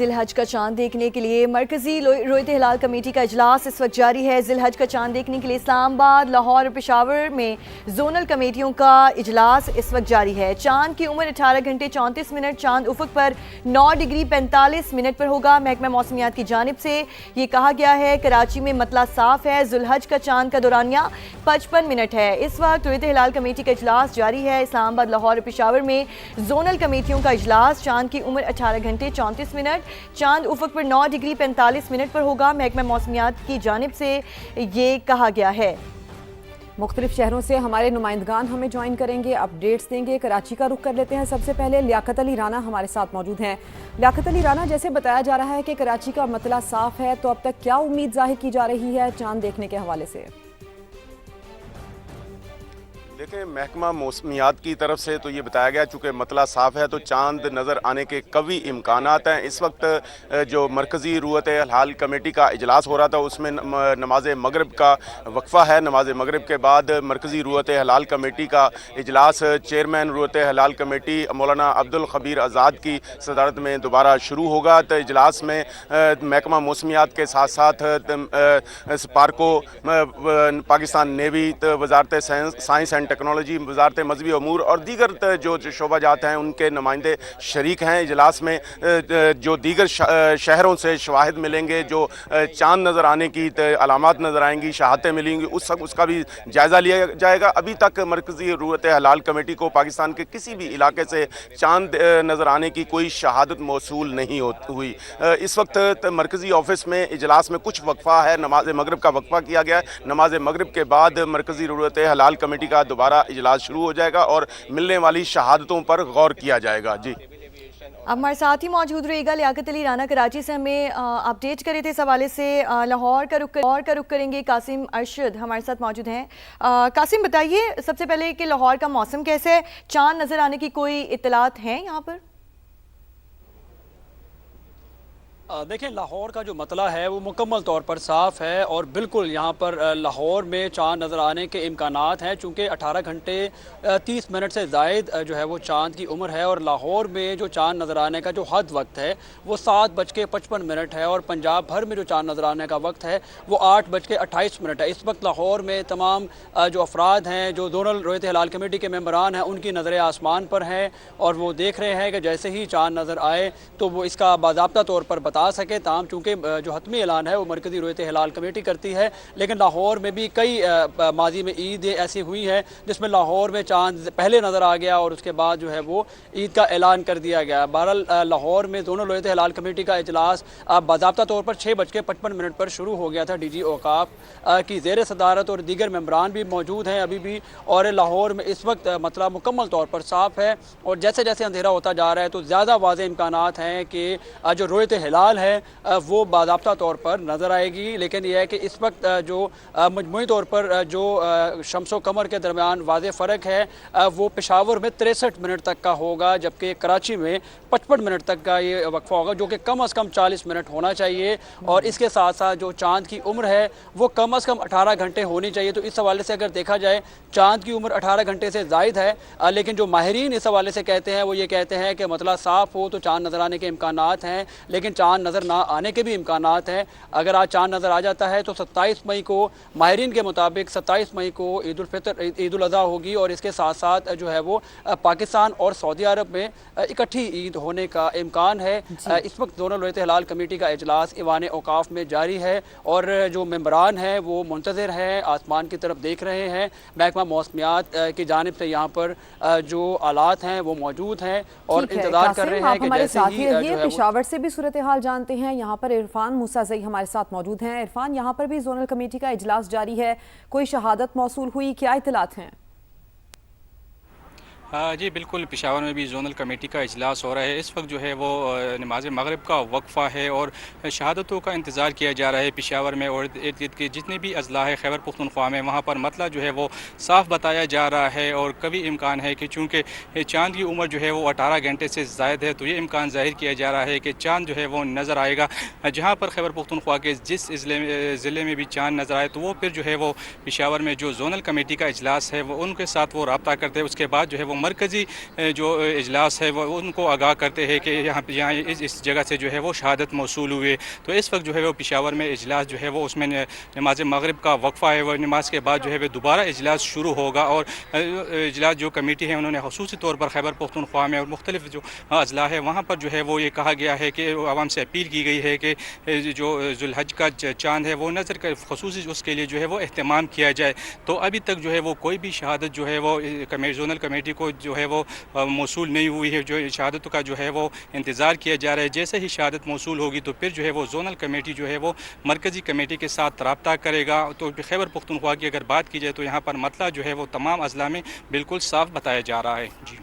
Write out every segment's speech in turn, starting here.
ذی الحج کا چاند دیکھنے کے لیے مرکزی رویت ہلال کمیٹی کا اجلاس اس وقت جاری ہے۔ ذی الحج کا چاند دیکھنے کے لیے اسلام آباد، لاہور اور پشاور میں زونل کمیٹیوں کا اجلاس اس وقت جاری ہے۔ چاند کی عمر 18 گھنٹے 34 منٹ، چاند افق پر 9 ڈگری 45 منٹ پر ہوگا۔ محکمہ موسمیات کی جانب سے یہ کہا گیا ہے کراچی میں مطلع صاف ہے۔ ذی الحج کا چاند کا دورانیہ 55 منٹ ہے۔ اس وقت رویت ہلال کمیٹی کا اجلاس جاری ہے۔ اسلام آباد، لاہور اور پشاور میں زونل کمیٹیوں کا اجلاس۔ چاند کی عمر 18 گھنٹے 34 منٹ، چاند افق پر 9 ڈگری 45 منٹ پر ہوگا۔ محکمہ موسمیات کی جانب سے یہ کہا گیا ہے۔ مختلف شہروں سے ہمارے نمائندگان ہمیں جوائن کریں گے، اپڈیٹس دیں گے۔ کراچی کا رخ کر لیتے ہیں۔ سب سے پہلے لیاقت علی رانا ہمارے ساتھ موجود ہیں۔ لیاقت علی رانا، جیسے بتایا جا رہا ہے کہ کراچی کا مطلع صاف ہے، تو اب تک کیا امید ظاہر کی جا رہی ہے چاند دیکھنے کے حوالے سے؟ دیکھیں، محکمہ موسمیات کی طرف سے تو یہ بتایا گیا چونکہ مطلع صاف ہے تو چاند نظر آنے کے قوی امکانات ہیں۔ اس وقت جو مرکزی رویت ہلال کمیٹی کا اجلاس ہو رہا تھا اس میں نماز مغرب کا وقفہ ہے۔ نماز مغرب کے بعد مرکزی رویت ہلال کمیٹی کا اجلاس چیئرمین رویت ہلال کمیٹی مولانا عبدالخبیر آزاد کی صدارت میں دوبارہ شروع ہوگا۔ تو اجلاس میں محکمہ موسمیات کے ساتھ ساتھ سپارکو، پاکستان نیوی، وزارت سائنس اینڈ ٹیکنالوجی، وزارت مذہبی امور اور دیگر جو شعبہ جات ہیں ان کے نمائندے شریک ہیں اجلاس میں۔ جو دیگر شہروں سے شواہد ملیں گے، جو چاند نظر آنے کی علامات نظر آئیں گی، شہادتیں ملیں گی، اس کا بھی جائزہ لیا جائے گا۔ ابھی تک مرکزی رویت ہلال کمیٹی کو پاکستان کے کسی بھی علاقے سے چاند نظر آنے کی کوئی شہادت موصول نہیں ہوئی۔ اس وقت مرکزی آفس میں اجلاس میں کچھ وقفہ ہے، نماز مغرب کا وقفہ کیا گیا ہے۔ نماز مغرب کے بعد مرکزی رویت ہلال کمیٹی کا دوبارہ اجلاس شروع ہو جائے گا اور ملنے والی شہادتوں پر غور کیا جائے گا۔ جی، اب ہمارے ساتھ ہی موجود رہے گا لیاقت علی رانا، کراچی سے ہمیں اپڈیٹ کرے تھے اس حوالے سے۔ لاہور کا رخ کریں گے، قاسم ارشد ہمارے ساتھ موجود ہیں۔ قاسم، بتائیے سب سے پہلے کہ لاہور کا موسم کیسے ہے؟ چاند نظر آنے کی کوئی اطلاعات ہیں یہاں پر؟ دیکھیں، لاہور کا جو مطلع ہے وہ مکمل طور پر صاف ہے اور بالکل یہاں پر لاہور میں چاند نظر آنے کے امکانات ہیں، چونکہ 18 گھنٹے 30 منٹ سے زائد جو ہے وہ چاند کی عمر ہے۔ اور لاہور میں جو چاند نظر آنے کا جو حد وقت ہے وہ 7:55 ہے، اور پنجاب بھر میں جو چاند نظر آنے کا وقت ہے وہ 8:28 ہے۔ اس وقت لاہور میں تمام جو افراد ہیں، جو زونل رویت ہلال کمیٹی کے ممبران ہیں، ان کی نظریں آسمان پر ہیں اور وہ دیکھ رہے ہیں کہ جیسے ہی چاند نظر آئے تو وہ اس کا باضابطہ طور پر بتا سکے۔ تاہم چونکہ جو حتمی اعلان ہے وہ مرکزی رویت ہلال کمیٹی کرتی ہے، لیکن لاہور میں بھی کئی ماضی میں عیدیں ایسی ہوئی ہیں جس میں لاہور میں چاند پہلے نظر آ گیا اور اس کے بعد جو ہے وہ عید کا اعلان کر دیا گیا۔ بہرحال لاہور میں دونوں رویت ہلال کمیٹی کا اجلاس باضابطہ طور پر 6:55 پر شروع ہو گیا تھا۔ ڈی جی اوقاف کی زیر صدارت اور دیگر ممبران بھی موجود ہیں ابھی بھی، اور لاہور میں اس وقت مطلع مکمل طور پر صاف ہے اور جیسے جیسے اندھیرا ہوتا جا رہا ہے تو زیادہ واضح امکانات ہیں کہ جو رویت ہلال ہے وہ باضابطہ طور پر نظر آئے گی۔ لیکن یہ ہے کہ اس وقت جو مجموعی طور پر جو شمس و قمر کے درمیان واضح فرق ہے وہ پشاور میں 63 منٹ تک کا ہوگا، جبکہ کراچی میں 55 منٹ تک کا یہ وقفہ ہوگا، جو کہ کم از کم 40 منٹ ہونا چاہیے۔ اور اس کے ساتھ ساتھ جو چاند کی عمر ہے وہ کم از کم 18 گھنٹے ہونی چاہیے۔ تو اس حوالے سے اگر دیکھا جائے چاند کی عمر 18 گھنٹے سے زائد ہے، لیکن جو ماہرین اس حوالے سے کہتے ہیں وہ یہ کہتے ہیں کہ مطلع صاف ہو تو چاند نظر آنے کے امکانات ہیں، لیکن چاند نظر نہ آنے کے بھی امکانات ہیں۔ اگر آج چاند نظر آ جاتا ہے تو 27 مئی کو ماہرین کے مطابق 27 مئی کو عید الفطر، عید الاضحیٰ ہوگی، اور اس کے ساتھ ساتھ جو ہے وہ پاکستان اور سعودی عرب میں اکٹھی عید ہونے کا امکان ہے۔ اس وقت دونوں رویت ہلال کمیٹی کا اجلاس ایوان اوقاف میں جاری ہے اور جو ممبران ہیں وہ منتظر ہیں، آسمان کی طرف دیکھ رہے ہیں۔ محکمہ موسمیات کی جانب سے یہاں پر جو آلات ہیں وہ موجود ہیں اور انتظار کر رہے ہیں کہ جیسے ہی پشاور سے بھی صورتحال جانتے ہیں۔ یہاں پر عرفان موسیٰ ہمارے ساتھ موجود ہیں۔ عرفان، یہاں پر بھی زونل کمیٹی کا اجلاس جاری ہے، کوئی شہادت موصول ہوئی، کیا اطلاعات ہیں؟ جی بالکل، پشاور میں بھی زونل کمیٹی کا اجلاس ہو رہا ہے۔ اس وقت جو ہے وہ نماز مغرب کا وقفہ ہے اور شہادتوں کا انتظار کیا جا رہا ہے پشاور میں، اور ارد گرد کے جتنے بھی اضلاع ہے خیبر پختونخوا میں وہاں پر مطلع جو ہے وہ صاف بتایا جا رہا ہے، اور کبھی امکان ہے کہ چونکہ چاند کی عمر جو ہے وہ 18 گھنٹے سے زائد ہے تو یہ امکان ظاہر کیا جا رہا ہے کہ چاند جو ہے وہ نظر آئے گا۔ جہاں پر خیبر پختونخوا کے جس ضلع میں بھی چاند نظر آئے تو وہ پھر جو ہے وہ پشاور میں جو زونل کمیٹی کا اجلاس ہے وہ ان کے ساتھ وہ رابطہ کرتے ہیں، اس کے بعد جو ہے وہ मरकज़ी जो इजलास है वो उनको आगाह करते हैं कि यहाँ इस जगह से जो है वो शहादत मौसूल हुए। तो इस वक्त जो है वो पेशावर में इजलास जो है वो उसमें नमाज मगरिब का वक्फ़ा है, वो नमाज के बाद जो है वो दोबारा इजलास शुरू होगा। और इजलास जो कमेटी है उन्होंने ख़ुसूसी तौर पर खैबर पख्तूनख्वा में और मुख्तलिफ जो अजला है वहाँ पर जो है वो ये कहा गया है कि आवाम से अपील की गई है कि जो जुल्हज का चाँद है वो नज़र कर ख़ुसूसी उसके लिए जो है वो अहतमाम किया जाए। तो अभी तक जो है वो कोई भी शहादत जो है वो जोनल कमेटी को जो है वो मौसूल नहीं हुई है। जो शहादत का जो है वो इंतज़ार किया जा रहा है। जैसे ही शहादत मौसूल होगी तो फिर जो है वो जोनल कमेटी जो है वो मरकज़ी कमेटी के साथ रब्ता करेगा। तो खैबर पख्तूनख्वा की अगर बात की जाए तो यहाँ पर मतला जो है वो तमाम अजला में बिल्कुल साफ बताया जा रहा है। जी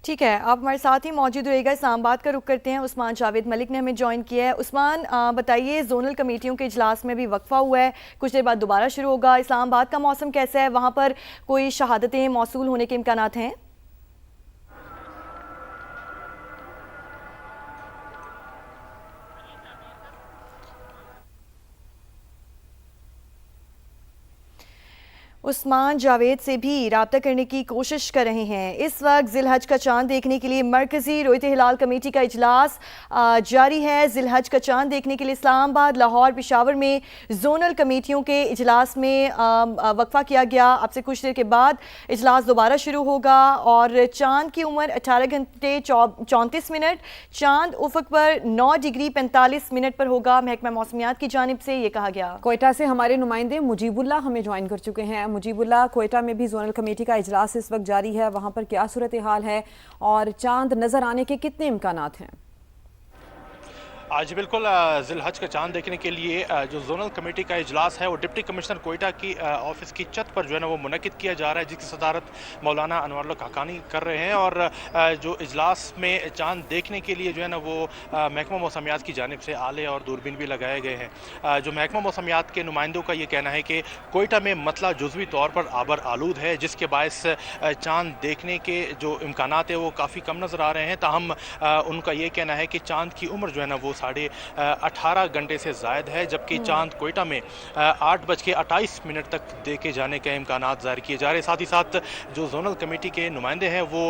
ठीक है, आप हमारे साथ ही मौजूद रहेगा। इस्लामाबाद का रुख करते हैं, उस्मान जावेद मलिक ने हमें ज्वाइन किया है। उस्मान, बताइए, जोनल कमेटियों के इजलास में भी वक्फा हुआ है, कुछ देर बाद दोबारा शुरू होगा। इस्लामाबाद का मौसम कैसा है? वहाँ पर कोई शहादतें मौसूल होने के इम्कानात हैं? उस्मान जावेद से भी राब्ता करने की कोशिश कर रहे हैं। इस वक्त जिलहज का चांद देखने के लिए मरकज़ी रोयत हिलाल कमेटी का इजलास जारी है। जिलहज का चांद देखने के लिए इस्लामाबाद, लाहौर, पेशावर में जोनल कमेटियों के इजलास में वक्फा किया गया। अब से कुछ देर के बाद इजलास दोबारा शुरू होगा और चांद की उम्र 18 घंटे 34 मिनट, चांद उफक पर 9 डिग्री 45 मिनट पर होगा। महकमा मौसमियात की जानिब से ये कहा गया। कोयटा से हमारे नुमाइंदे मुजीबुल्लाह हमें ज्वाइन कर चुके हैं। मुजीबुल्लाह, कोयटा में भी जोनल कमेटी का इजलास इस वक्त जारी है, वहाँ पर क्या सूरत हाल है और चांद नज़र आने के कितने इम्कानात हैं? आज बिल्कुल जिलहज का चांद देखने के लिए जो जोनल कमेटी का इजलास है वो डिप्टी कमिश्नर कोयटा की ऑफिस की छत पर जो है ना वो मुनक्किद किया जा रहा है, जिसकी सदारत मौलाना अनवर हक्कानी कर रहे हैं। और जो इजलास में चांद देखने के लिए जो है ना वो महकमा मौसमियात की जानिब से आले और दूरबीन भी लगाए गए हैं। जो महकमा मौसमियात के नुमाइंदों का ये कहना है कि कोयटा में मतला जुज़वी तौर पर आबर आलूद है, जिसके बायस चांद देखने के जो इम्कानात है वो काफ़ी कम नज़र आ रहे हैं। ताहम उनका ये कहना है कि चांद की उम्र जो है ना वो 18.5 घंटे से ज़ायद है, जबकि चांद कोयटा में 8:28 तक देखे जाने के इम्कानात ज़ाहिर किए जा रहे हैं। साथ ही साथ जो जोनल कमेटी के नुमाइंदे हैं वो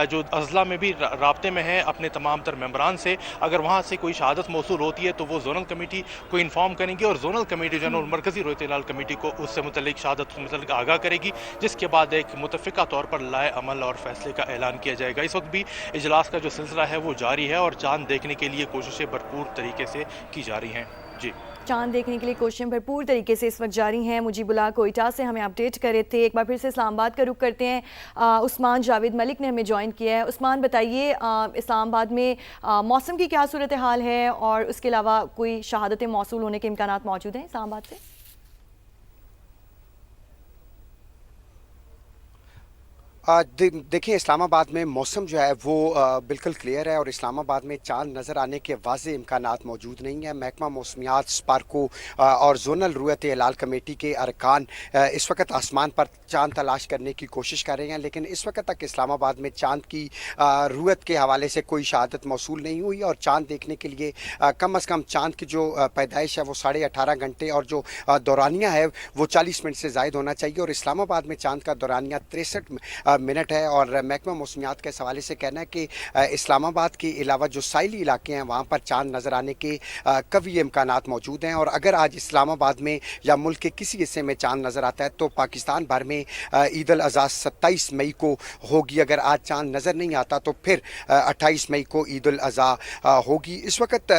जो अजला में भी राब्ते में हैं अपने तमाम तर मेम्बरान से। अगर वहाँ से कोई शहादत मौसूल होती है तो वो जोनल कमेटी को इन्फॉर्म करेंगे और जोनल कमेटी जो है मरकज़ी रोयत हिलाल कमेटी को उससे मुतल्लिक शहादत से मुतल्लिक आगाह करेगी, जिसके बाद एक मुतफ़िका तौर पर लाए अमल और फैसले का ऐलान किया जाएगा। इस वक्त भी इजलास का जो सिलसिला है वो जारी है और चांद देखने के लिए कोशिशें भरपूर तरीके से की जा रही हैं। जी, चांद देखने के लिए कोशिशें भरपूर तरीके से इस वक्त जारी हैं। मुजीबुल्लाह कोयटा से हमें अपडेट कर रहे थे। एक बार फिर से इस्लामाबाद का रुख करते हैं। उस्मान जावेद मलिक ने हमें ज्वाइन किया है। उस्मान, बताइए, इस्लामाबाद में मौसम की क्या सूरत हाल है और उसके अलावा कोई शहादतें मौसूल होने के इम्कानात मौजूद हैं इस्लामाबाद से? देखिए, इस्लामाबाद में मौसम जो है वो बिल्कुल क्लियर है और इस्लामाबाद में चांद नज़र आने के वाज़े इम्कानात मौजूद नहीं है। महकमा मौसमियात, स्पार्को और जोनल रोयत हिलाल कमेटी के अरकान इस वक्त आसमान पर चांद तलाश करने की कोशिश कर रहे हैं, लेकिन इस वक्त तक इस्लामाबाद में चांद की रुयत के हवाले से कोई शहादत मौसूल नहीं हुई। और चांद देखने के लिए कम अज़ कम चांद की जो पैदाइश है वो 18.5 घंटे और जो दौरानिया है वो 40 मिनट से ज़ायद होना चाहिए। और इस्लामाबाद में चांद का दौरानिया 63 मिनट है। और महकमा मौसमियात के हवाले से कहना है कि इस्लामाबाद के अलावा जो साइली इलाके हैं वहाँ पर चांद नज़र आने के कवी इम्कानात मौजूद हैं। और अगर आज इस्लामाबाद में या मुल्क के किसी हिस्से में चांद नज़र आता है तो पाकिस्तान भर में ईद अल अज़हा 27 मई को होगी। अगर आज चांद नज़र नहीं आता तो फिर 28 मई को ईद अल अज़हा होगी। इस वक्त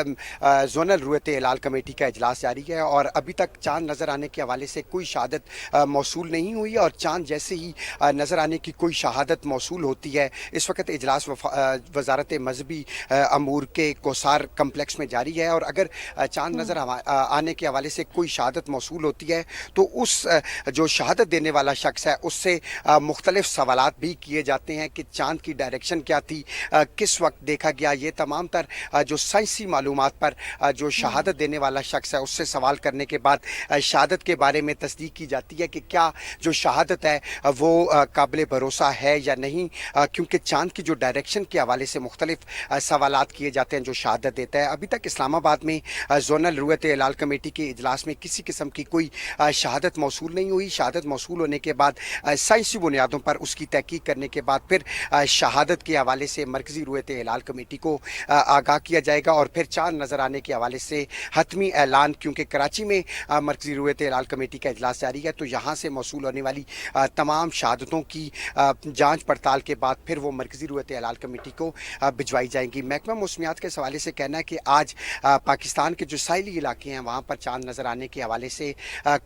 जोनल रोयत हिलाल कमेटी का इजलास जारी है और अभी तक चांद नज़र आने के हवाले से कोई शहादत मौसूल नहीं हुई। और चांद जैसे ही नज़र आने की कोई शहादत मौसूल होती है, इस वक्त इजलास वजारत मजहबी अमूर के कोसार कम्प्लेक्स में जारी है। और अगर चांद नज़र आने के हवाले से कोई शहादत मौसूल होती है तो उस जो शहादत देने वाला शख्स है उससे मुख्तलिफ सवालात भी किए जाते हैं कि चांद की डायरेक्शन क्या थी, किस वक्त देखा गया। ये तमाम तर जो साइंसी मालूमात पर जो शहादत देने वाला शख्स है उससे सवाल करने के बाद शहादत के बारे में तस्दीक की जाती है कि क्या जो शहादत है वो काबिल भरोसा भरोसा है या नहीं, क्योंकि चांद की जो डायरेक्शन के हवाले से मुख्तलिफ सवालात किए जाते हैं जो शहादत देता है। अभी तक इस्लामाबाद में जोनल रुयत हिलाल कमेटी के इजलास में किसी किस्म की कोई शहादत मौसूल नहीं हुई। शहादत मौसूल होने के बाद साइंसी बुनियादों पर उसकी तहकीक करने के बाद फिर शहादत के हवाले से मरकज़ी रुयत हिलाल कमेटी को आगाह किया जाएगा और फिर चांद नज़र आने के हवाले से हतमी ऐलान, क्योंकि कराची में मरकज़ी रुयत हिलाल कमेटी का इजलास जारी है, तो यहाँ से मौसूल होने वाली तमाम शहादतों की जांच पड़ताल के बाद फिर वो मरकज़ी रुयत हिलाल कमेटी को भिजवाई जाएंगी। महकमा मौसमियात के हवाले से कहना है कि आज पाकिस्तान के जो साहिली इलाके हैं वहाँ पर चांद नज़र आने के हवाले से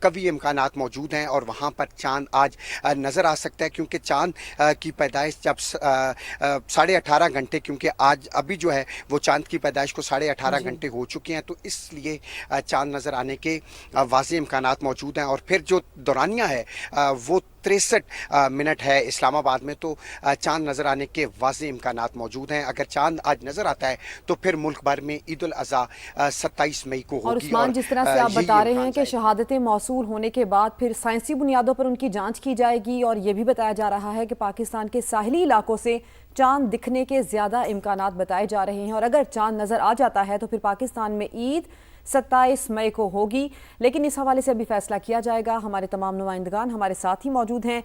कवी इम्कानात मौजूद हैं और वहाँ पर चांद आज नज़र आ सकता है, क्योंकि चांद की पैदाइश जब 18.5 घंटे, क्योंकि आज अभी जो है वो चांद की पैदाइश को 18.5 घंटे हो चुके हैं, तो इसलिए चांद नज़र आने के वाज़ेह इम्कानात मौजूद हैं। और फिर जो दौरानिया है वो 63 मिनट है इस्लामाबाद में, तो चांद नज़र आने के वाज़ेह इम्कानात मौजूद हैं। अगर चांद आज नज़र आता है तो फिर मुल्क भर में ईद उल अज़हा 27 मई को होगी। और उस्मान, जिस तरह से आप बता रहे हैं कि शहादतें मौसूल होने के बाद फिर साइंसी बुनियादों पर उनकी जांच की जाएगी और ये भी बताया जा रहा है कि पाकिस्तान के साहिली इलाकों से चांद दिखने के ज़्यादा इम्कानात बताए जा रहे हैं और अगर चांद नज़र आ जाता है तो फिर पाकिस्तान में ईद 27 मई को होगी। लेकिन इस हवाले से अभी फैसला किया जाएगा। हमारे तमाम नुमाइंदगान हमारे साथ ही मौजूद हैं।